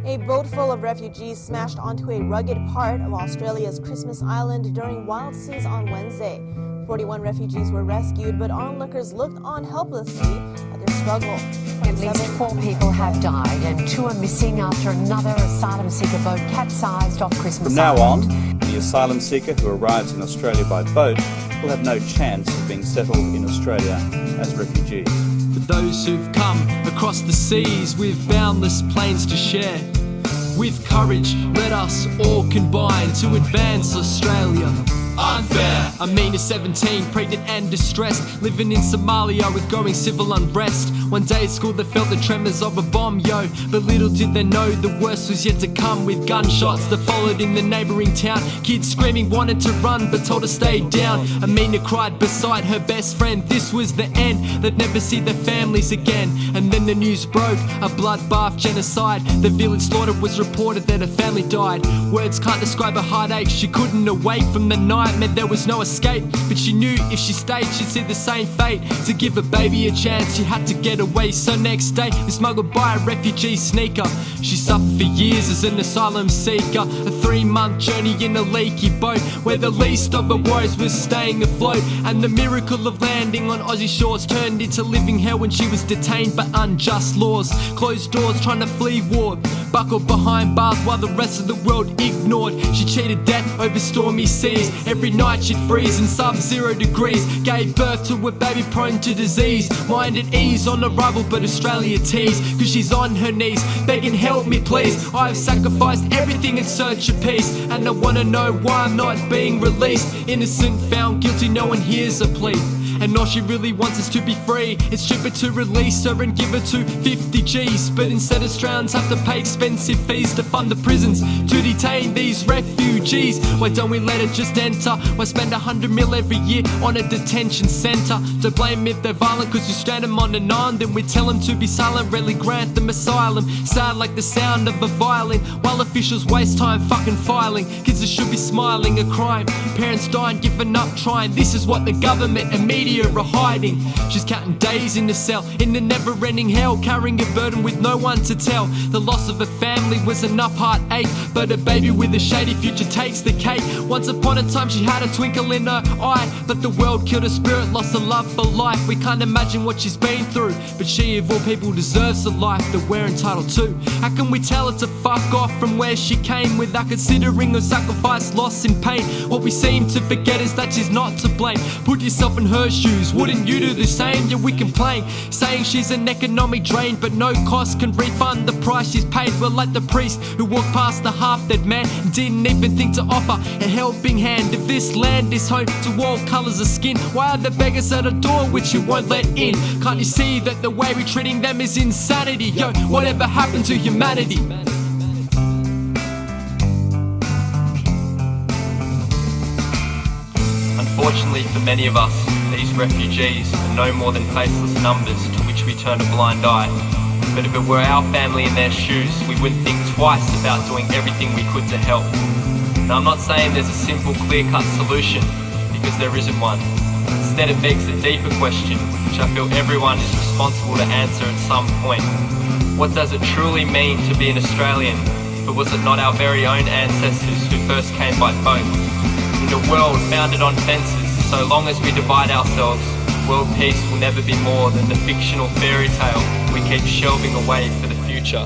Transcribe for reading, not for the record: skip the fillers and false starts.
A boat full of refugees smashed onto a rugged part of Australia's Christmas Island during wild seas on Wednesday. 41 refugees were rescued, but onlookers looked on helplessly at their struggle. At least 4 people have died and 2 are missing after another asylum seeker boat capsized off Christmas Island. From now on, the asylum seeker who arrives in Australia by boat will have no chance of being settled in Australia as refugees. For those who've come across the seas with boundless plains to share, with courage, let us all combine to advance Australia. Unfair. Amina 17, pregnant and distressed, living in Somalia with growing civil unrest. One day at school they felt the tremors of a bomb, yo, but little did they know the worst was yet to come, with gunshots that followed in the neighbouring town. Kids screaming wanted to run but told to stay down. Amina cried beside her best friend, this was the end, they'd never see their families again. And then the news broke, a bloodbath genocide. The village slaughter was reported that her family died. Words can't describe her heartache, she couldn't awake from the nightmare, there was no escape. But she knew if she stayed she'd see the same fate. To give a baby a chance she had to get away. So next day we smuggled by a refugee sneaker. She suffered for years as an asylum seeker, a 3-month journey in a leaky boat, where the least of her worries was staying afloat. And the miracle of landing on Aussie shores turned into living hell when she was detained by unjust laws. Closed doors trying to flee war, buckled behind bars while the rest of the world ignored. She cheated death over stormy seas, every night she'd freeze in sub-0 degrees. Gave birth to a baby prone to disease, mind at ease on arrival but Australia teased, cause she's on her knees begging help me please. I've sacrificed everything in search of peace, and I wanna know why I'm not being released. Innocent found guilty, no one hears a plea, and all she really wants is to be free. It's cheaper to release her and give her 250 G's, but instead Australians have to pay expensive fees to fund the prisons to detain these refugees. Why don't we let her just enter? Why spend 100 mil every year on a detention centre? Don't blame if they're violent cause you strand them on an island, then we tell them to be silent, rarely grant them asylum. Sad like the sound of a violin, while officials waste time fucking filing. Kids that should be smiling a crime, parents dying, giving up trying. This is what the government and media are hiding. She's counting days in the cell, in the never-ending hell, carrying a burden with no one to tell. The loss of a family was enough heartache, but a baby with a shady future takes the cake. Once upon a time she had a twinkle in her eye, but the world killed her spirit, lost her love for life. We can't imagine what she's been through, but she of all people deserves a life that we're entitled to. How can we tell her to fuck off from where she came without considering her sacrifice, loss and pain? What we seem to forget is that she's not to blame. Put yourself in her shoes, wouldn't you do the same? Yeah, we complain, saying she's an economic drain, but no cost can refund the price she's paid. We're like the priest who walked past the half-dead man and didn't even think to offer a helping hand. If this land is home to all colours of skin, why are the beggars at a door which you won't let in? Can't you see that the way we're treating them is insanity? Yo, whatever happened to humanity? Unfortunately for many of us, these refugees are no more than faceless numbers to which we turn a blind eye. But if it were our family in their shoes, we wouldn't think twice about doing everything we could to help. Now I'm not saying there's a simple clear-cut solution, because there isn't one. Instead it begs a deeper question, which I feel everyone is responsible to answer at some point. What does it truly mean to be an Australian, but was it not our very own ancestors who first came by boat? In a world founded on fences, so long as we divide ourselves, world peace will never be more than the fictional fairy tale we keep shelving away for the future.